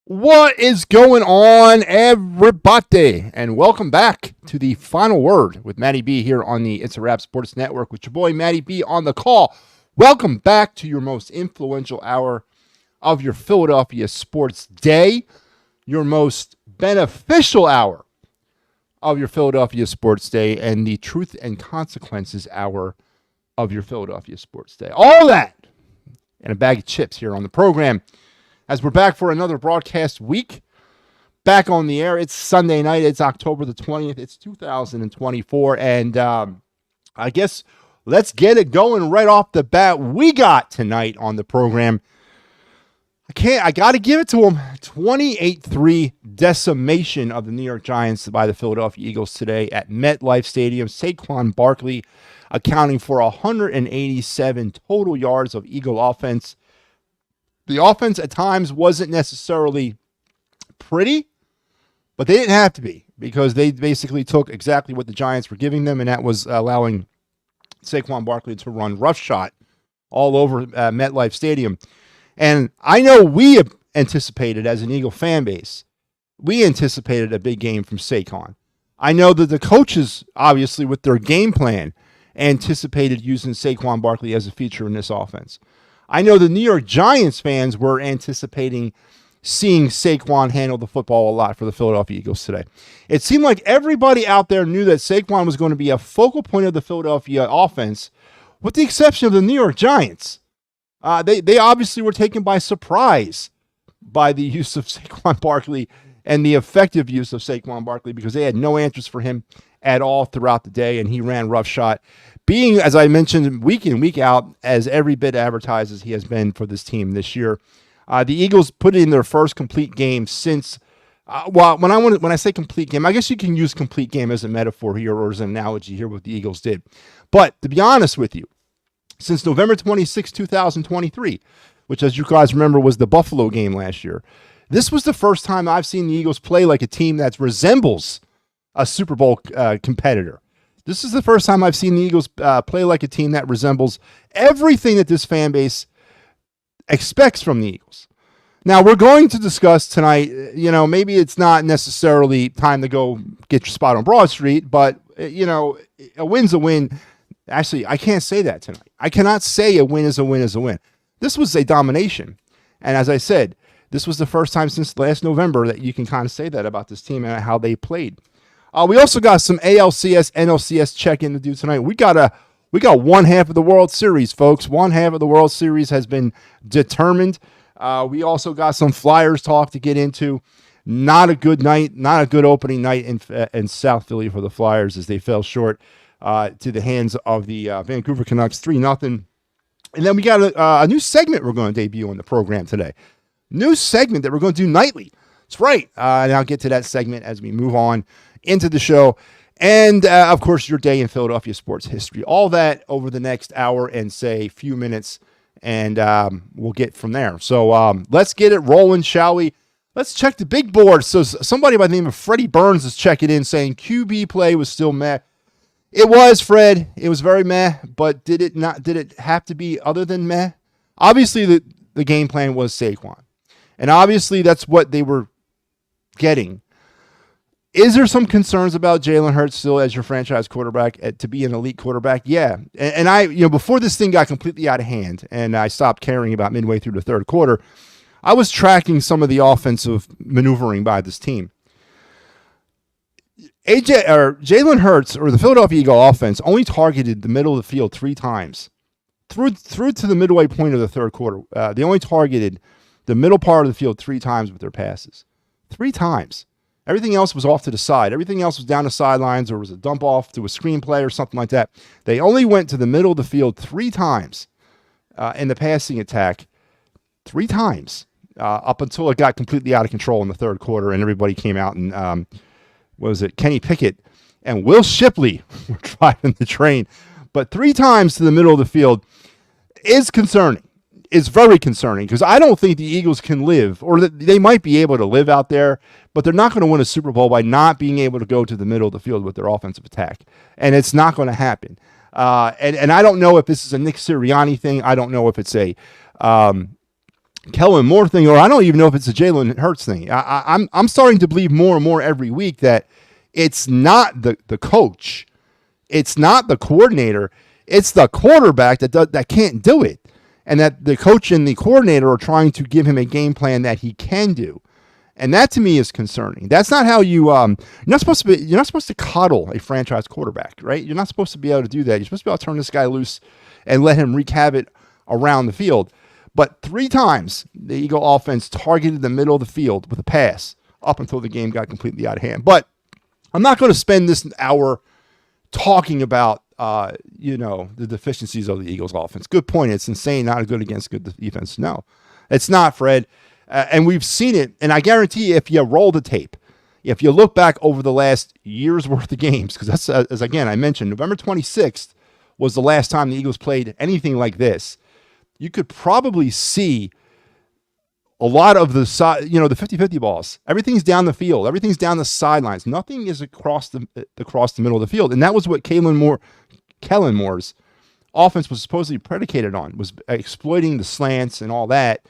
What is going on, everybody? And welcome back to the final word with MattyB here on the It's a Wrap Sports Network with your boy MattyB on the call. Welcome back to your most influential hour of your Philadelphia sports day, your most beneficial hour of your Philadelphia sports day, and the truth and consequences hour of your Philadelphia sports day. All that and a bag of chips here on the program. As we're back for another broadcast week, back on the air. It's Sunday night. It's October the 20th. It's 2024. And I guess let's get it going right off the bat. We got tonight on the program. I got to give it to them. 28-3 decimation of the New York Giants by the Philadelphia Eagles today at MetLife Stadium. Saquon Barkley accounting for 187 total yards of Eagle offense. The offense at times wasn't necessarily pretty, but they didn't have to be because they basically took exactly what the Giants were giving them, and that was allowing Saquon Barkley to run roughshod all over MetLife Stadium. And I know we anticipated, as an Eagle fan base, we anticipated a big game from Saquon. I know that the coaches, obviously, with their game plan, anticipated using Saquon Barkley as a feature in this offense. I know the New York Giants fans were anticipating seeing Saquon handle the football a lot for the Philadelphia Eagles today. It seemed like everybody out there knew that Saquon was going to be a focal point of the Philadelphia offense, with the exception of the New York Giants. They obviously were taken by surprise by the use of Saquon Barkley and the effective use of Saquon Barkley because they had no answers for him at all throughout the day, and he ran roughshod. Being, as I mentioned, week in, week out, as every bit advertised as he has been for this team this year. The Eagles put in their first complete game since, when I say complete game, I guess you can use complete game as a metaphor here or as an analogy here, what the Eagles did. But to be honest with you, since November 26, 2023, which, as you guys remember, was the Buffalo game last year, this was the first time I've seen the Eagles play like a team that resembles a Super Bowl competitor. This is the first time I've seen the Eagles play like a team that resembles everything that this fan base expects from the Eagles. Now, we're going to discuss tonight, maybe it's not necessarily time to go get your spot on Broad Street, but, a win's a win. Actually, I can't say that tonight. I cannot say a win is a win is a win. This was a domination. And as I said, this was the first time since last November that you can kind of say that about this team and how they played. We also got some ALCS, NLCS check-in to do tonight. We got one half of the World Series, folks. One half of the World Series has been determined. We also got some Flyers talk to get into. Not a good night, not a good opening night in South Philly for the Flyers as they fell short to the hands of the Vancouver Canucks 3-0. And then we got a new segment we're going to debut on the program today. New segment that we're going to do nightly. That's right. And I'll get to that segment as we move on into the show. And, of course, your day in Philadelphia sports history. All that over the next hour and, say, few minutes, and we'll get from there. So let's get it rolling, shall we? Let's check the big board. So somebody by the name of Freddie Burns is checking in saying QB play was still meh. It was, Fred. It was very meh, but did it have to be other than meh? Obviously, the game plan was Saquon. And obviously, that's what they were getting. Is there some concerns about Jalen Hurts still as your franchise quarterback to be an elite quarterback? Yeah. And I, before this thing got completely out of hand and I stopped caring about midway through the third quarter, I was tracking some of the offensive maneuvering by this team. Jalen Hurts, or the Philadelphia Eagle offense, only targeted the middle of the field 3 times. Through to the midway point of the third quarter, they only targeted the middle part of the field 3 times with their passes. 3 times. Everything else was off to the side. Everything else was down the sidelines or was a dump off to a screenplay or something like that. They only went to the middle of the field 3 times in the passing attack. 3 times up until it got completely out of control in the third quarter and everybody came out and, Kenny Pickett and Will Shipley were driving the train. But 3 times to the middle of the field is concerning. It's very concerning because I don't think the Eagles can live, or they might be able to live out there, but they're not going to win a Super Bowl by not being able to go to the middle of the field with their offensive attack. And it's not going to happen. And I don't know if this is a Nick Sirianni thing. I don't know if it's a Kellen Moore thing, or I don't even know if it's a Jalen Hurts thing. I'm starting to believe more and more every week that it's not the coach, it's not the coordinator, it's the quarterback that can't do it, and that the coach and the coordinator are trying to give him a game plan that he can do. And that to me is concerning. That's not how you're not supposed to coddle a franchise quarterback, right? You're not supposed to be able to do that. You're supposed to be able to turn this guy loose and let him wreak havoc around the field. But 3 times the Eagle offense targeted the middle of the field with a pass up until the game got completely out of hand. But I'm not going to spend this hour talking about the deficiencies of the Eagles offense. Good point. It's insane not good against good defense. No, it's not, Fred. And we've seen it, and I guarantee you, if you roll the tape, if you look back over the last year's worth of games, because that's, as again I mentioned, November 26th was the last time the Eagles played anything like this, you could probably see a lot of the 50-50 balls. Everything's down the field. Everything's down the sidelines. Nothing is across the middle of the field. And that was what Kellen Moore's offense was supposedly predicated on, was exploiting the slants and all that.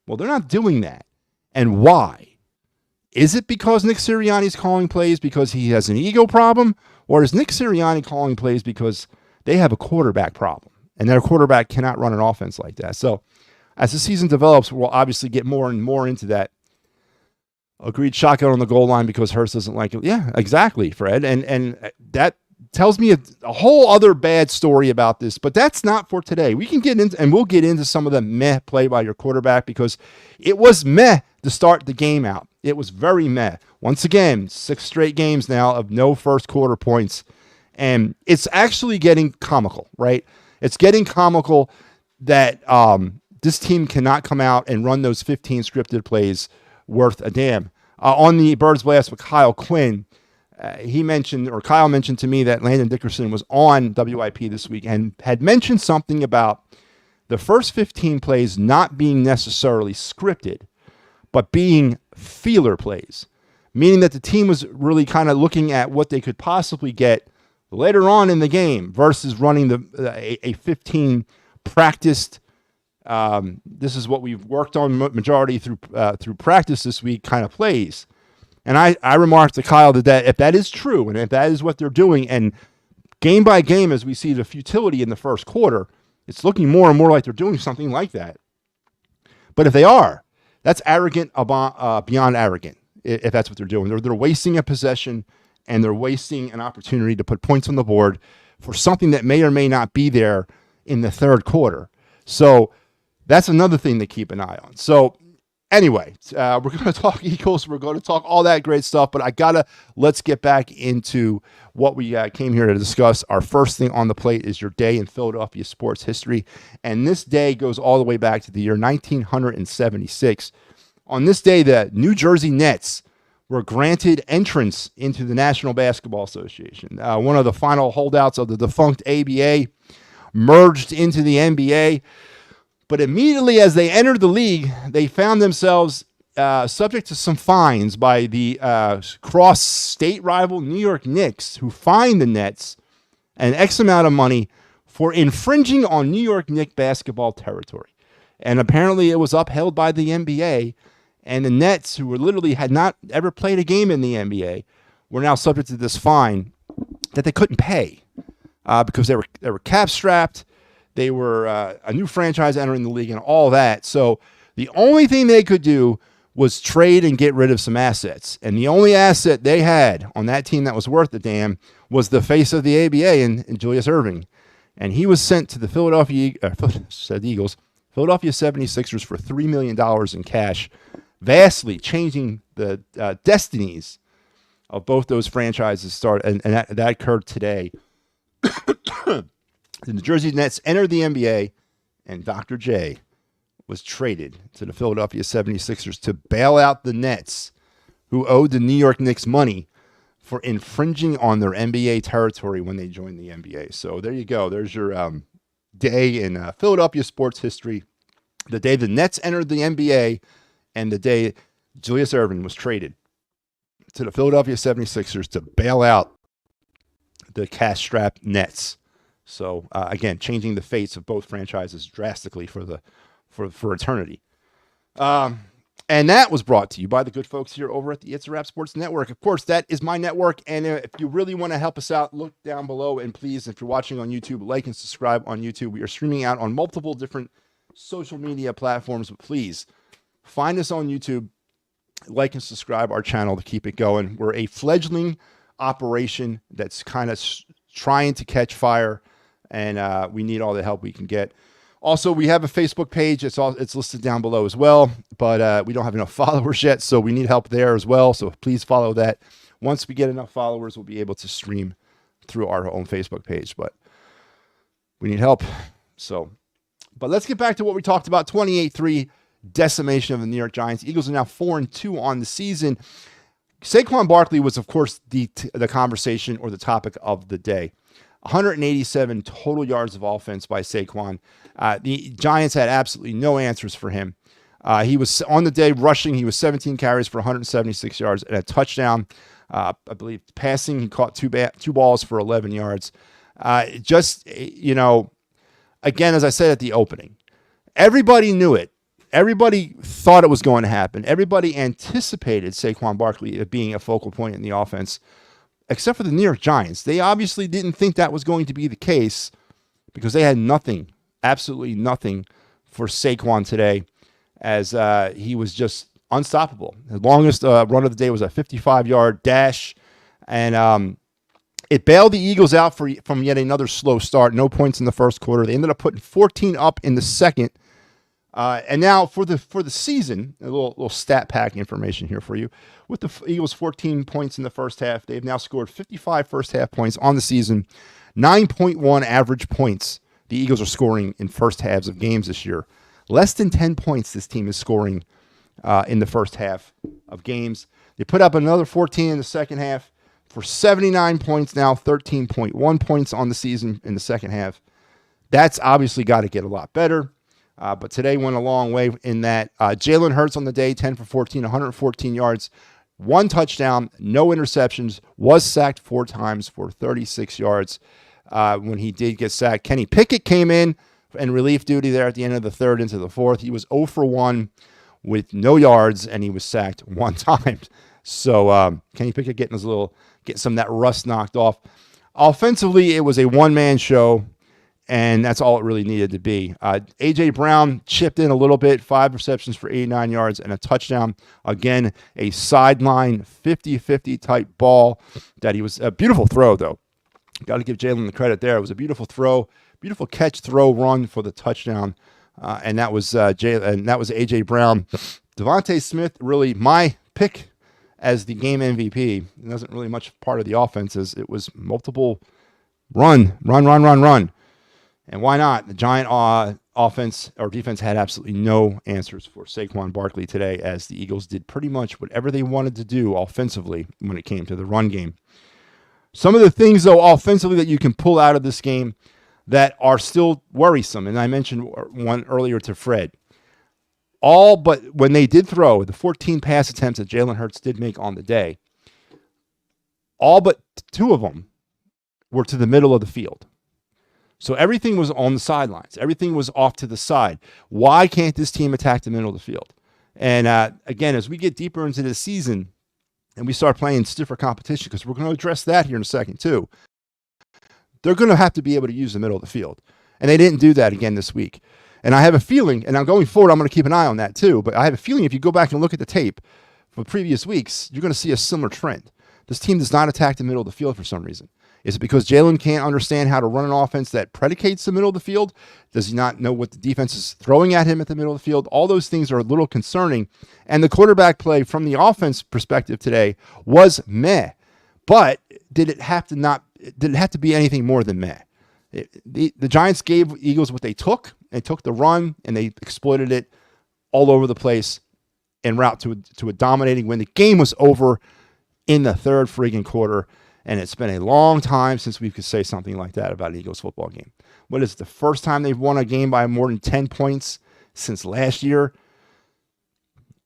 Well, they're not doing that. And why? Is it because Nick Sirianni's calling plays because he has an ego problem? Or is Nick Sirianni calling plays because they have a quarterback problem and their quarterback cannot run an offense like that? So as the season develops, we'll obviously get more and more into that. Agreed, shotgun on the goal line because Hurts doesn't like it. Yeah, exactly, Fred. And that tells me a whole other bad story about this, but that's not for today. We can get into, and we'll get into some of the meh play by your quarterback because it was meh to start the game out. It was very meh. Once again, 6 straight games now of no first quarter points, and it's actually getting comical, right? It's getting comical that this team cannot come out and run those 15 scripted plays worth a damn. On the Birds Blast with Kyle Quinn, Kyle mentioned to me that Landon Dickerson was on WIP this week and had mentioned something about the first 15 plays not being necessarily scripted, but being feeler plays, meaning that the team was really kind of looking at what they could possibly get later on in the game versus running a 15 practiced. This is what we've worked on majority through practice this week kind of plays. And I remarked to Kyle that if that is true, and if that is what they're doing, and game by game as we see the futility in the first quarter, it's looking more and more like they're doing something like that. But if they are, that's arrogant beyond arrogant, if that's what they're doing. They're wasting a possession, and they're wasting an opportunity to put points on the board for something that may or may not be there in the third quarter. So that's another thing to keep an eye on. So anyway, we're going to talk Eagles. We're going to talk all that great stuff, but let's get back into what we came here to discuss. Our first thing on the plate is your day in Philadelphia sports history. And this day goes all the way back to the year 1976. On this day, the New Jersey Nets were granted entrance into the National Basketball Association. One of the final holdouts of the defunct ABA merged into the NBA. But immediately as they entered the league, they found themselves subject to some fines by the cross-state rival New York Knicks, who fined the Nets an X amount of money for infringing on New York Knicks basketball territory. And apparently it was upheld by the NBA, and the Nets, who literally had not ever played a game in the NBA, were now subject to this fine that they couldn't pay because they were cap-strapped. They were a new franchise entering the league and all that. So the only thing they could do was trade and get rid of some assets. And the only asset they had on that team that was worth a damn was the face of the ABA in Julius Erving. And he was sent to the Philadelphia 76ers for $3 million in cash, vastly changing the destinies of both those franchises. And that occurred today. The New Jersey Nets entered the NBA, and Dr. J was traded to the Philadelphia 76ers to bail out the Nets, who owed the New York Knicks money for infringing on their NBA territory when they joined the NBA. So there you go. There's your day in Philadelphia sports history. The day the Nets entered the NBA and the day Julius Erving was traded to the Philadelphia 76ers to bail out the cash-strapped Nets. So, again, changing the fates of both franchises drastically for eternity. And that was brought to you by the good folks here over at the It's a Wrap Sports Network. Of course, that is my network. And if you really want to help us out, look down below. And please, if you're watching on YouTube, like and subscribe on YouTube. We are streaming out on multiple different social media platforms. But please, find us on YouTube, like and subscribe our channel to keep it going. We're a fledgling operation that's kind of trying to catch fire. And we need all the help we can get. Also, we have a Facebook page. It's listed down below as well, but we don't have enough followers yet, so we need help there as well. So please follow that. Once we get enough followers, we'll be able to stream through our own Facebook page, but we need help. But let's get back to what we talked about, 28-3 decimation of the New York Giants. Eagles are now 4-2 on the season. Saquon Barkley was, of course, the conversation or the topic of the day. 187 total yards of offense by Saquon. The Giants had absolutely no answers for him. He was on the day rushing. He was 17 carries for 176 yards and a touchdown. I believe passing, he caught two balls for 11 yards. Again, as I said at the opening, everybody knew it. Everybody thought it was going to happen. Everybody anticipated Saquon Barkley being a focal point in the offense, except for the New York Giants. They obviously didn't think that was going to be the case because they had nothing, absolutely nothing for Saquon today, as he was just unstoppable. The longest run of the day was a 55-yard dash, and it bailed the Eagles out from yet another slow start. No points in the first quarter. They ended up putting 14 up in the second. And now for the season, a little stat pack information here for you. With the Eagles 14 points in the first half, they've now scored 55 first half points on the season, 9.1 average points the Eagles are scoring in first halves of games this year. Less than 10 points this team is scoring in the first half of games. They put up another 14 in the second half for 79 points now, 13.1 points on the season in the second half. That's obviously got to get a lot better. But today went a long way in that. Jalen Hurts on the day, 10 for 14, 114 yards, 1 touchdown, no interceptions, was sacked 4 times for 36 yards when he did get sacked. Kenny Pickett came in relief duty there at the end of the third into the fourth. He was 0 for 1 with no yards, and he was sacked 1 time. So Kenny Pickett getting some of that rust knocked off. Offensively, it was a one-man show. And that's all it really needed to be. A.J. Brown chipped in a little bit, 5 receptions for 89 yards and a touchdown. Again, a sideline 50-50 type ball that he was a beautiful throw, though. Got to give Jalen the credit there. It was a beautiful throw, beautiful catch, throw, run for the touchdown. And that was A.J. Brown. Devontae Smith, really my pick as the game MVP. It wasn't really much part of the offense. It was multiple run. And why not? The Giant offense or defense had absolutely no answers for Saquon Barkley today, as the Eagles did pretty much whatever they wanted to do offensively when it came to the run game. Some of the things, though, offensively that you can pull out of this game that are still worrisome, and I mentioned one earlier to Fred. All but when they did throw, the 14 pass attempts that Jalen Hurts did make on the day, all but 2 of them were to the middle of the field. So everything was on the sidelines. Everything was off to the side. Why can't this team attack the middle of the field? And again, as we get deeper into the season and we start playing stiffer competition, because we're going to address that here in a second too, they're going to have to be able to use the middle of the field. And they didn't do that again this week. And I have a feeling, and I'm going forward, I'm going to keep an eye on that too, but I have a feeling if you go back and look at the tape from previous weeks, you're going to see a similar trend. This team does not attack the middle of the field for some reason. Is it because Jalen can't understand how to run an offense that predicates the middle of the field? Does he not know what the defense is throwing at him at the middle of the field? All those things are a little concerning. And the quarterback play from the offense perspective today was meh. But did it have to be anything more than meh? The Giants gave Eagles what they took. They took the run and they exploited it all over the place en route to a dominating win. The game was over in the third friggin' quarter. And it's been a long time since we could say something like that about an Eagles football game. What is it, the first time they've won a game by more than 10 points since last year?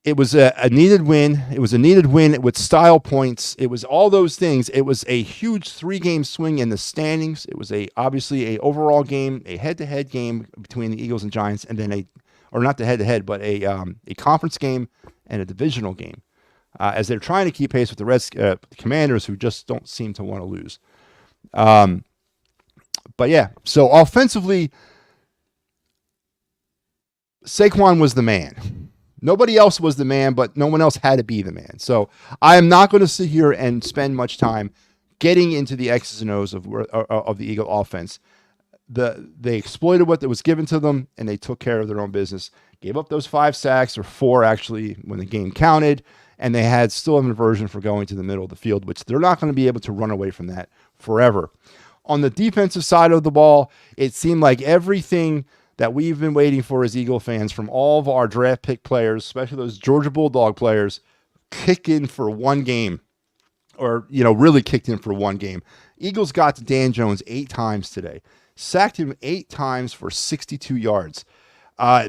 It was a needed win. It was a needed win with style points. It was all those things. It was a huge 3-game swing in the standings. It was obviously a overall game, a head-to-head game between the Eagles and Giants, and then or not the head-to-head, but a conference game and a divisional game, as they're trying to keep pace with the Commanders, who just don't seem to want to lose. But yeah, so offensively, Saquon was the man. Nobody else was the man, but no one else had to be the man. So I am not going to sit here and spend much time getting into the X's and O's of the Eagle offense. They exploited what was given to them, and they took care of their own business. Gave up those 5 sacks, or 4 actually, when the game counted, and they had still an aversion for going to the middle of the field, which they're not going to be able to run away from that forever. On the defensive side of the ball, it seemed like everything that we've been waiting for as Eagle fans from all of our draft pick players, especially those Georgia Bulldog players, kicked in for one game, or, really kicked in for one game. Eagles got to Dan Jones 8 times today, sacked him 8 times for 62 yards.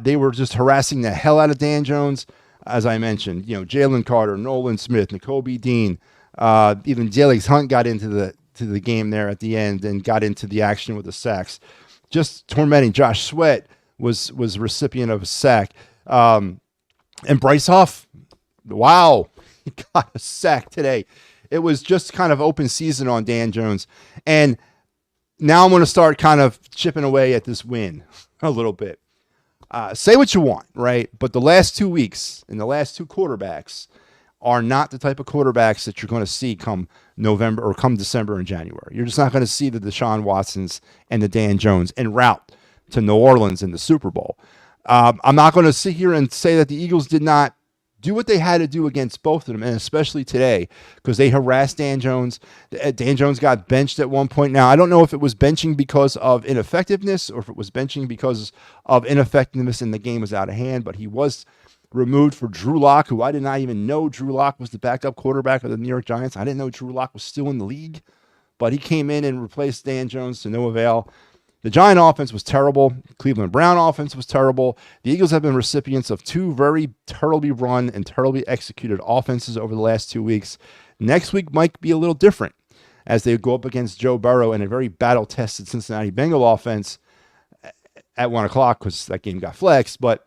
They were just harassing the hell out of Dan Jones, as I mentioned. Jalen Carter, Nolan Smith, Nakobe Dean, even Jalix Hunt got into the game there at the end and got into the action with the sacks. Just tormenting. Josh Sweat was recipient of a sack. And Bryce Huff, wow, he got a sack today. It was just kind of open season on Dan Jones. And now I'm going to start kind of chipping away at this win a little bit. Say what you want, right? But the last 2 weeks and the last 2 quarterbacks are not the type of quarterbacks that you're going to see come November or come December and January. You're just not going to see the Deshaun Watsons and the Dan Jones en route to New Orleans in the Super Bowl. I'm not going to sit here and say that the Eagles did not do what they had to do against both of them, and especially today, because they harassed Dan Jones. Dan Jones got benched at one point. Now, I don't know if it was benching because of ineffectiveness or if it was benching because of ineffectiveness and the game was out of hand, but he was removed for Drew Lock, who I did not even know Drew Lock was the backup quarterback of the New York Giants. I didn't know Drew Lock was still in the league, but he came in and replaced Dan Jones to no avail. The Giant offense was terrible. Cleveland Brown offense was terrible. The Eagles have been recipients of 2 very terribly run and terribly executed offenses over the last 2 weeks. Next week might be a little different as they go up against Joe Burrow in a very battle-tested Cincinnati Bengal offense at 1 o'clock because that game got flexed. But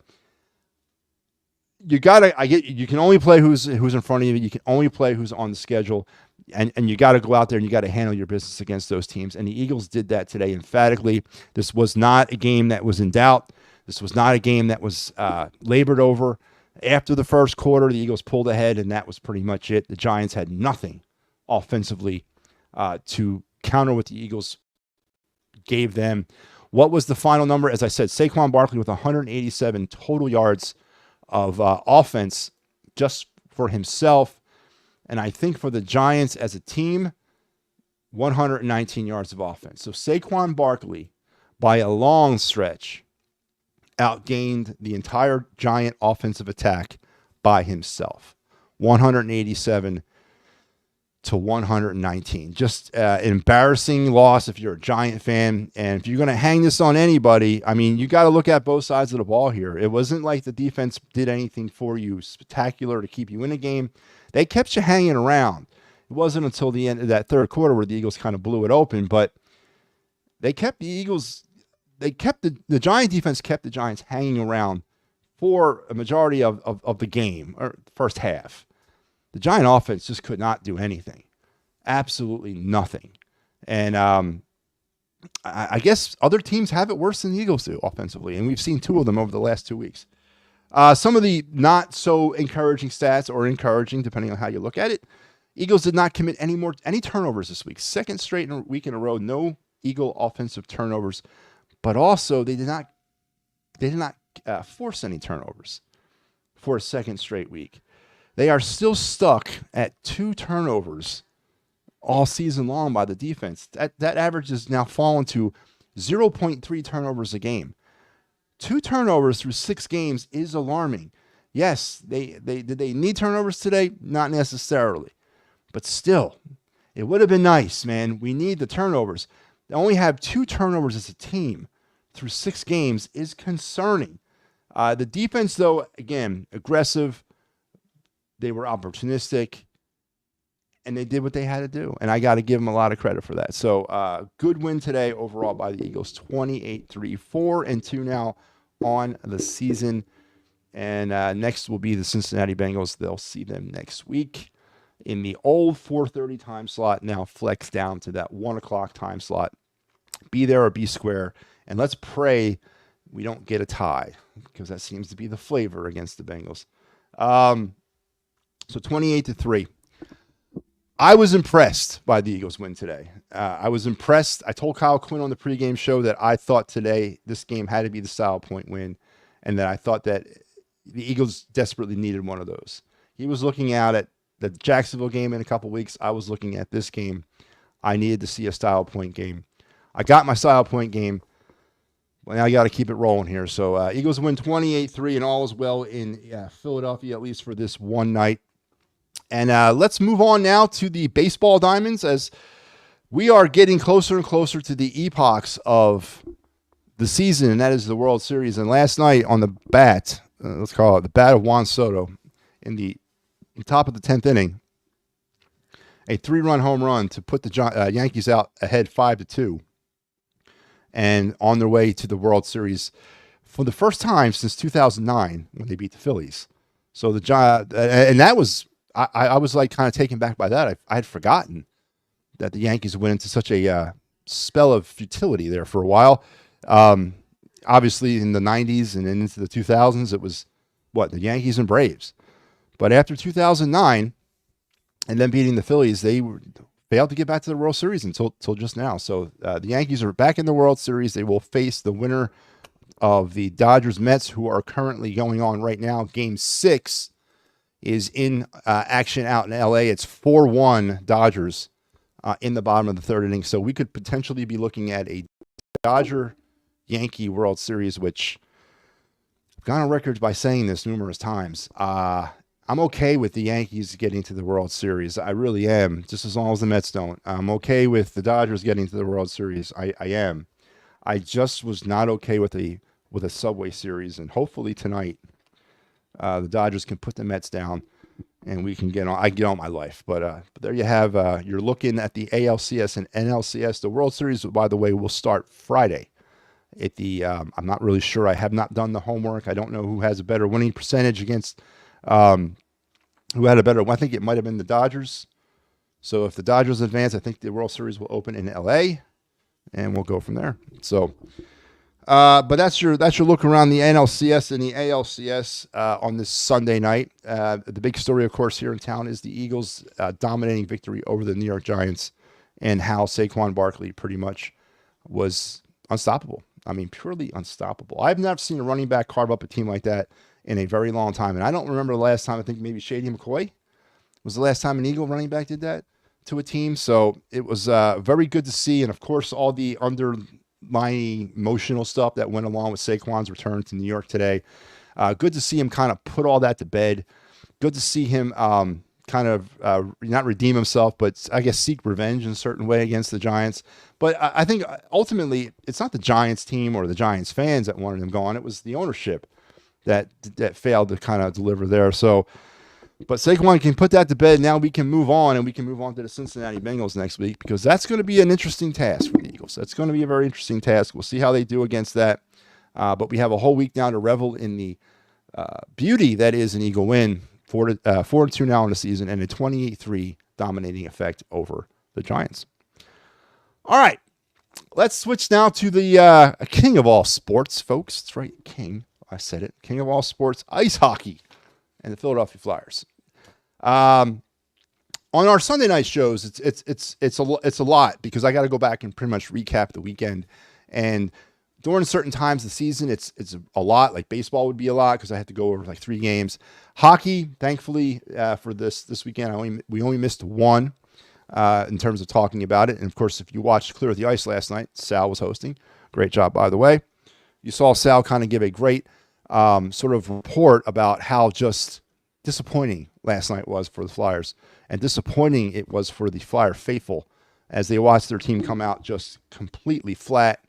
you can only play who's in front of you. You can only play who's on the schedule. And you got to go out there and you got to handle your business against those teams. And the Eagles did that today emphatically. This was not a game that was in doubt. This was not a game that was labored over. After the first quarter, the Eagles pulled ahead, and that was pretty much it. The Giants had nothing offensively to counter what the Eagles gave them. What was the final number? As I said, Saquon Barkley with 187 total yards of offense just for himself. And I think for the Giants as a team, 119 yards of offense. So Saquon Barkley, by a long stretch, outgained the entire Giant offensive attack by himself. 187 to 119. Just an embarrassing loss if you're a Giant fan. And if you're going to hang this on anybody, I mean, you got to look at both sides of the ball here. It wasn't like the defense did anything for you spectacular to keep you in a game. They kept you hanging around. It wasn't until the end of that third quarter where the Eagles kind of blew it open, but they kept the Eagles, the Giant defense kept the Giants hanging around for a majority of the game, or first half. The Giant offense just could not do anything. Absolutely nothing. And I guess other teams have it worse than the Eagles do offensively, and we've seen 2 of them over the last 2 weeks. Some of the not so encouraging stats, or encouraging depending on how you look at it. Eagles did not commit any turnovers this week. Second straight week in a row, no Eagle offensive turnovers. But also they did not force any turnovers for a second straight week. They are still stuck at 2 turnovers all season long by the defense. That average has now fallen to 0.3 turnovers a game. 2 turnovers through 6 games is alarming. Yes, did they need turnovers today? Not necessarily. But still, it would have been nice, man. We need the turnovers. They only have 2 turnovers as a team through 6 games is concerning. The defense, though, again, aggressive. They were opportunistic. And they did what they had to do. And I got to give them a lot of credit for that. So, good win today overall by the Eagles, 28-3, 4-2 now on the season. And next will be the Cincinnati Bengals. They'll see them next week in the old 4:30 time slot, now flexed down to that 1 o'clock time slot. Be there or be square. And let's pray we don't get a tie, because that seems to be the flavor against the Bengals. So 28-3. I was impressed by the Eagles' win today. I was impressed. I told Kyle Quinn on the pregame show that I thought today this game had to be the style point win, and that I thought that the Eagles desperately needed one of those. He was looking out at the Jacksonville game in a couple weeks. I was looking at this game. I needed to see a style point game. I got my style point game. Well, now I got to keep it rolling here. So Eagles win 28-3, and all is well in Philadelphia, at least for this one night. And let's move on now to the baseball diamonds, as we are getting closer and closer to the epochs of the season, and that is the World Series. And last night on the bat, let's call it the bat of Juan Soto, in the top of the 10th inning, a 3-run home run to put the Yankees out ahead 5-2. And on their way to the World Series for the first time since 2009 when they beat the Phillies. So and that was, I was like kind of taken back by that. I had forgotten that the Yankees went into such a spell of futility there for a while. Obviously in the 90s and into the 2000s, it was the Yankees and Braves. But after 2009 and then beating the Phillies, they failed to get back to the World Series until just now. So the Yankees are back in the World Series. They will face the winner of the Dodgers-Mets, who are currently going on right now. Game 6 is in action out in L.A. It's 4-1 Dodgers in the bottom of the third inning. So we could potentially be looking at a Dodger-Yankee World Series, which I've gone on record by saying this numerous times. I'm okay with the Yankees getting to the World Series. I really am, just as long as the Mets don't. I'm okay with the Dodgers getting to the World Series. I am. I just was not okay with a Subway Series, and hopefully tonight the Dodgers can put the Mets down and we can get on. I get on my life. But there you have. You're looking at the ALCS and NLCS. The World Series, by the way, will start Friday. I'm not really sure. I have not done the homework. I don't know who has a better winning percentage against. Who had a better one? I think it might have been the Dodgers. So if the Dodgers advance, I think the World Series will open in LA, and we'll go from there. So, but that's your look around the NLCS and the ALCS on this Sunday night. The big story, of course, here in town is the Eagles' dominating victory over the New York Giants, and how Saquon Barkley pretty much was unstoppable. I mean, purely unstoppable. I've never seen a running back carve up a team like that in a very long time. And I don't remember the last time. I think maybe Shady McCoy was the last time an Eagle running back did that to a team. So it was very good to see. And, of course, all the underlying emotional stuff that went along with Saquon's return to New York today. Good to see him kind of put all that to bed. Good to see him kind of not redeem himself, but I guess seek revenge in a certain way against the Giants. But I think ultimately it's not the Giants team or the Giants fans that wanted him gone. It was the ownership that failed to kind of deliver there. So, but Saquon can put that to bed. Now we can move on, and we can move on to the Cincinnati Bengals next week, because that's going to be an interesting task for the Eagles. That's going to be a very interesting task. We'll see how they do against that. But we have a whole week now to revel in the beauty that is an Eagle win, 4-2 now in the season, and a 28-3 dominating effect over the Giants. All right, let's switch now to the king of all sports, folks. That's right, king. I said it. King of all sports, ice hockey, and the Philadelphia Flyers. On our Sunday night shows, it's a lot, because I got to go back and pretty much recap the weekend. And during certain times of the season, it's a lot. Like baseball would be a lot, because I had to go over like 3 games. Hockey, thankfully, for this weekend, we only missed one in terms of talking about it. And of course, if you watched Clear the Ice last night, Sal was hosting. Great job, by the way. You saw Sal kind of give a great sort of report about how just disappointing last night was for the Flyers, and disappointing it was for the Flyer faithful as they watched their team come out just completely flat,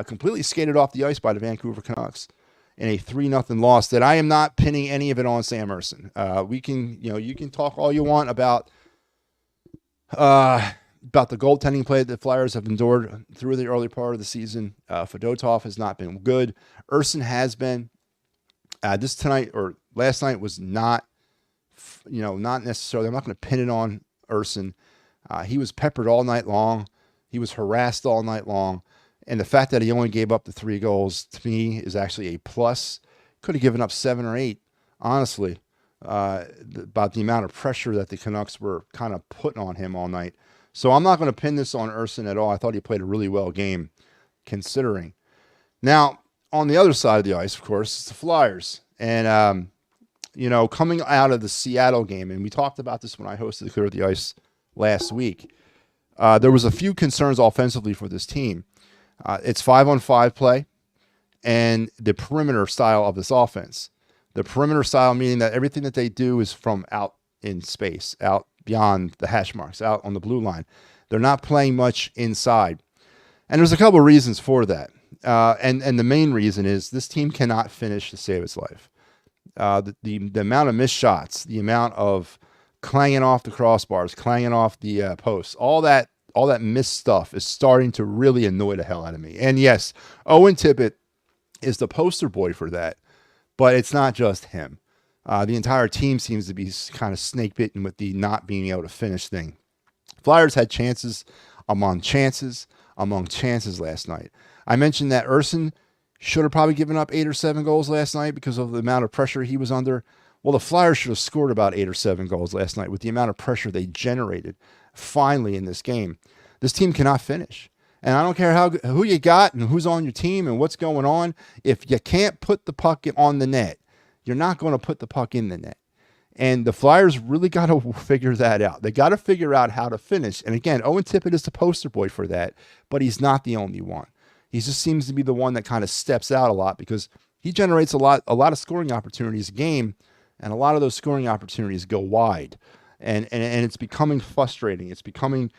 completely skated off the ice by the Vancouver Canucks in a 3-0 loss. That I am not pinning any of it on Sam Ersson. You can talk all you want about about the goaltending play that the Flyers have endured through the early part of the season. Fedotov has not been good. Urson has been. This tonight or last night was not, not necessarily. I'm not going to pin it on Urson. He was peppered all night long. He was harassed all night long. And the fact that he only gave up the 3 goals, to me, is actually a plus. Could have given up 7 or 8, honestly, about the amount of pressure that the Canucks were kind of putting on him all night. So I'm not going to pin this on Urson at all. I thought he played a really well game, considering. Now, on the other side of the ice, of course, it's the Flyers. And, coming out of the Seattle game, and we talked about this when I hosted Clear the Ice last week, there was a few concerns offensively for this team. It's 5-on-5 play and the perimeter style of this offense. The perimeter style meaning that everything that they do is from out in space, out beyond the hash marks, out on the blue line. They're not playing much inside. And there's a couple of reasons for that. And the main reason is this team cannot finish to save its life. The amount of missed shots, the amount of clanging off the crossbars, clanging off the posts, all that missed stuff is starting to really annoy the hell out of me. And yes, Owen Tippett is the poster boy for that, but it's not just him. The entire team seems to be kind of snake bitten with the not being able to finish thing. Flyers had chances among chances last night. I mentioned that Urson should have probably given up 8 or 7 goals last night because of the amount of pressure he was under. Well, the Flyers should have scored about 8 or 7 goals last night with the amount of pressure they generated finally in this game. This team cannot finish. And I don't care who you got and who's on your team and what's going on. If you can't put the puck on the net, you're not going to put the puck in the net. And the Flyers really got to figure that out. They got to figure out how to finish. And again, Owen Tippett is the poster boy for that, but he's not the only one. He just seems to be the one that kind of steps out a lot because he generates a lot of scoring opportunities a game, and a lot of those scoring opportunities go wide. And it's becoming frustrating. It's becoming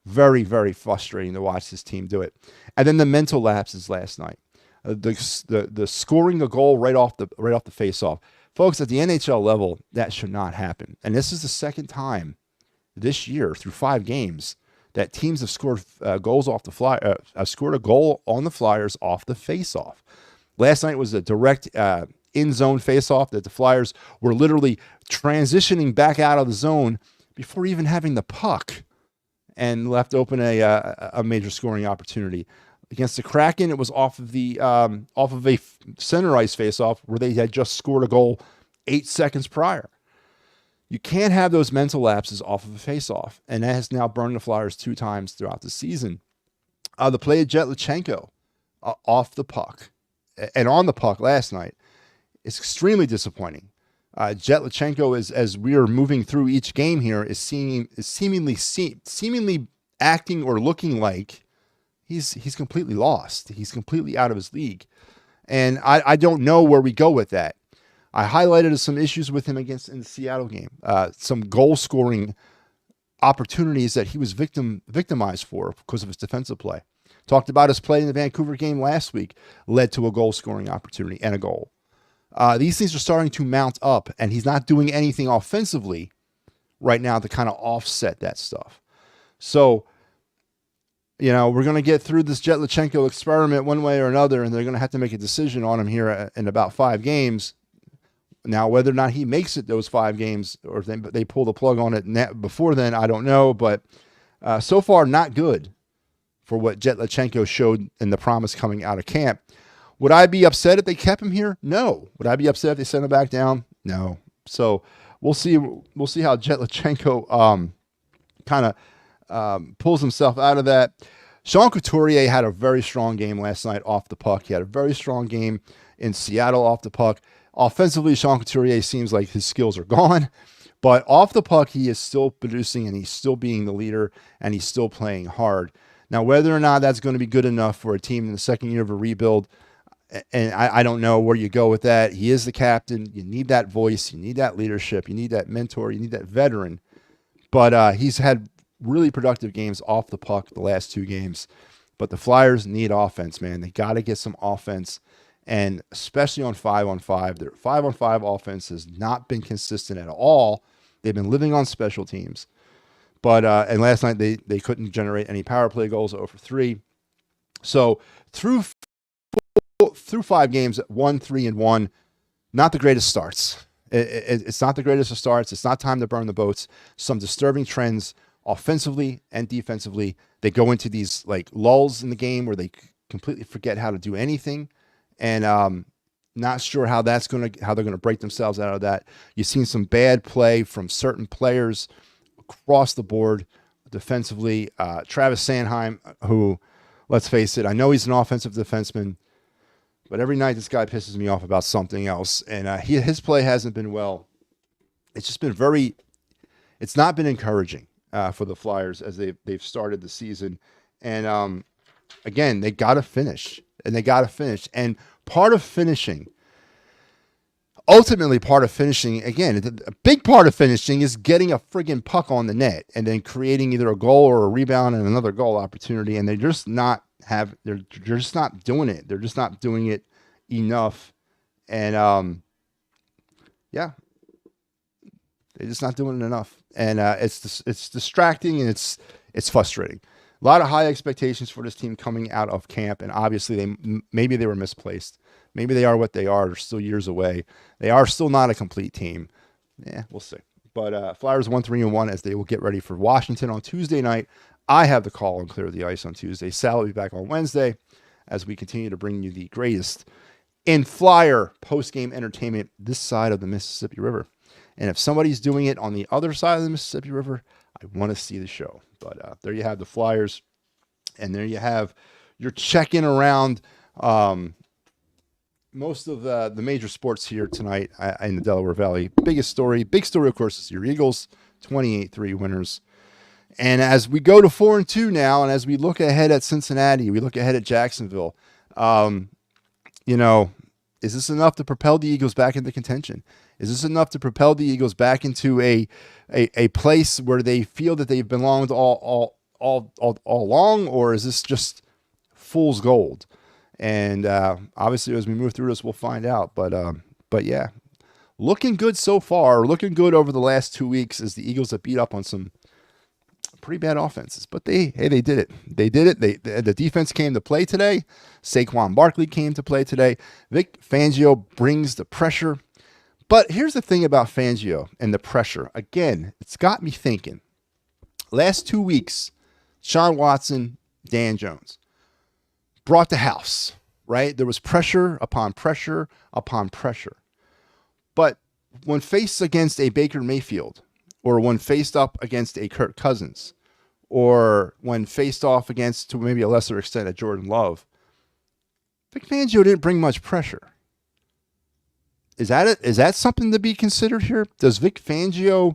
very, very frustrating to watch this team do it. And then the mental lapses last night. The scoring a goal right off the face-off. Folks, at the NHL level, that should not happen. And this is the second time this year through 5 games that teams have scored goals off the Flyers. Scored a goal on the Flyers off the face-off. Last night was a direct in-zone face-off that the Flyers were literally transitioning back out of the zone before even having the puck, and left open a major scoring opportunity. Against the Kraken, it was off of a center ice faceoff where they had just scored a goal 8 seconds prior. You can't have those mental lapses off of a faceoff, and that has now burned the Flyers 2 times throughout the season. The play of Jetlichenko off the puck and on the puck last night is extremely disappointing. Jetlichenko, as we are moving through each game here, is seemingly acting or looking like he's completely lost. He's completely out of his league. And I don't know where we go with that. I highlighted some issues with him in the Seattle game. Some goal-scoring opportunities that he was victimized for because of his defensive play. Talked about his play in the Vancouver game last week, led to a goal-scoring opportunity and a goal. These things are starting to mount up, and he's not doing anything offensively right now to kind of offset that stuff. So, we're going to get through this Jetlichenko experiment one way or another, and they're going to have to make a decision on him here in about 5 games. Now, whether or not he makes it those 5 games or if they pull the plug on it before then, I don't know. But so far, not good for what Jetlichenko showed in the promise coming out of camp. Would I be upset if they kept him here? No. Would I be upset if they sent him back down? No. So we'll see. We'll see how Jetlichenko kind of pulls himself out of that. Sean Couturier had a very strong game last night off the puck. He had a very strong game in Seattle off the puck. Offensively, Sean Couturier seems like his skills are gone, but off the puck, he is still producing, and he's still being the leader, and he's still playing hard. Now, whether or not that's going to be good enough for a team in the second year of a rebuild, and I don't know where you go with that. He is the captain. You need that voice. You need that leadership. You need that mentor. You need that veteran. But he's had really productive games off the puck the last 2 games. But the Flyers need offense, man. They got to get some offense, and especially on 5-on-5. Their 5-on-5 offense has not been consistent at all. They've been living on special teams. But and last night they couldn't generate any power play goals, 0 for 3. So through 5 games, 1-3-1, not the greatest starts. It's not the greatest of starts. It's not time to burn the boats. Some disturbing trends offensively and defensively. They go into these like lulls in the game where they completely forget how to do anything, and not sure how they're going to break themselves out of that. You've seen some bad play from certain players across the board defensively. Travis Sanheim, who, let's face it, I know he's an offensive defenseman, but every night this guy pisses me off about something else, and his play hasn't been well. It's just been it's not been encouraging for the Flyers as they've started the season. And again, they got to finish, and part of finishing, again, a big part of finishing is getting a friggin' puck on the net and then creating either a goal or a rebound and another goal opportunity. And they're just not doing it. They're just not doing it enough. And they're just not doing it enough. And it's distracting, and it's frustrating. A lot of high expectations for this team coming out of camp, and obviously maybe they were misplaced. Maybe they are what they are. They're still years away. They are still not a complete team. Yeah, we'll see. But Flyers 1-3-1 as they will get ready for Washington on Tuesday night. I have the call on Clear the Ice on Tuesday. Sal will be back on Wednesday as we continue to bring you the greatest in Flyer post-game entertainment this side of the Mississippi River. And if somebody's doing it on the other side of the Mississippi River, I want to see the show. But there you have the Flyers, and there you have your check-in around most of the major sports here tonight in the Delaware Valley. Big story, of course, is your Eagles, 28-3 winners. And as we go to 4-2 now, and as we look ahead at Cincinnati, we look ahead at Jacksonville, is this enough to propel the Eagles back into contention? Is this enough to propel the Eagles back into a place where they feel that they've belonged all along, or is this just fool's gold? And obviously, as we move through this, we'll find out. But yeah, looking good so far. Looking good over the last 2 weeks as the Eagles have beat up on some pretty bad offenses. But they did it. They did it. The defense came to play today. Saquon Barkley came to play today. Vic Fangio brings the pressure. But here's the thing about Fangio and the pressure. Again, it's got me thinking. Last 2 weeks, Sean Watson, Dan Jones brought the house, right? There was pressure upon pressure upon pressure. But when faced against a Baker Mayfield, or when faced up against a Kirk Cousins, or when faced off against, to maybe a lesser extent, a Jordan Love, Vic Fangio didn't bring much pressure. Is that something to be considered here? Does Vic Fangio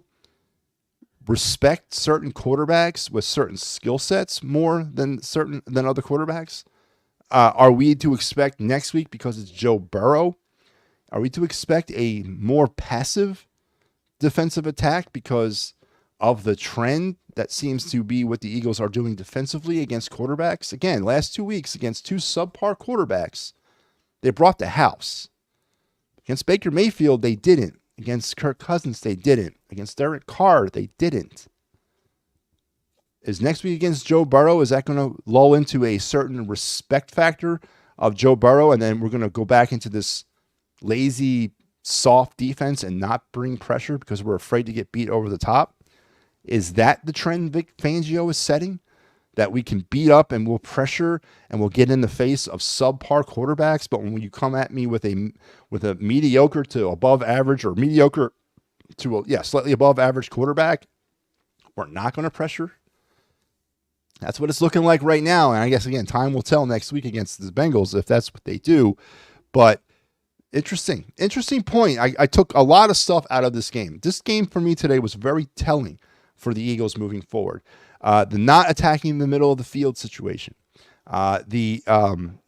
respect certain quarterbacks with certain skill sets more than other quarterbacks? Are we to expect next week, because it's Joe Burrow, are we to expect a more passive defensive attack because of the trend that seems to be what the Eagles are doing defensively against quarterbacks? Again, last 2 weeks against 2 subpar quarterbacks, they brought the house. Against Baker Mayfield, they didn't. Against Kirk Cousins, they didn't. Against Derek Carr, they didn't. Is next week against Joe Burrow, is that going to lull into a certain respect factor of Joe Burrow, and then we're going to go back into this lazy, soft defense and not bring pressure because we're afraid to get beat over the top? Is that the trend Vic Fangio is setting? That we can beat up and we'll pressure and we'll get in the face of subpar quarterbacks, but when you come at me with a mediocre to above average, or mediocre to slightly above average quarterback, we're not going to pressure? That's what it's looking like right now. And I guess, again, time will tell next week against the Bengals if that's what they do. But interesting point. I took a lot of stuff out of this game. This game for me today was very telling for the Eagles moving forward. The not attacking the middle of the field situation. The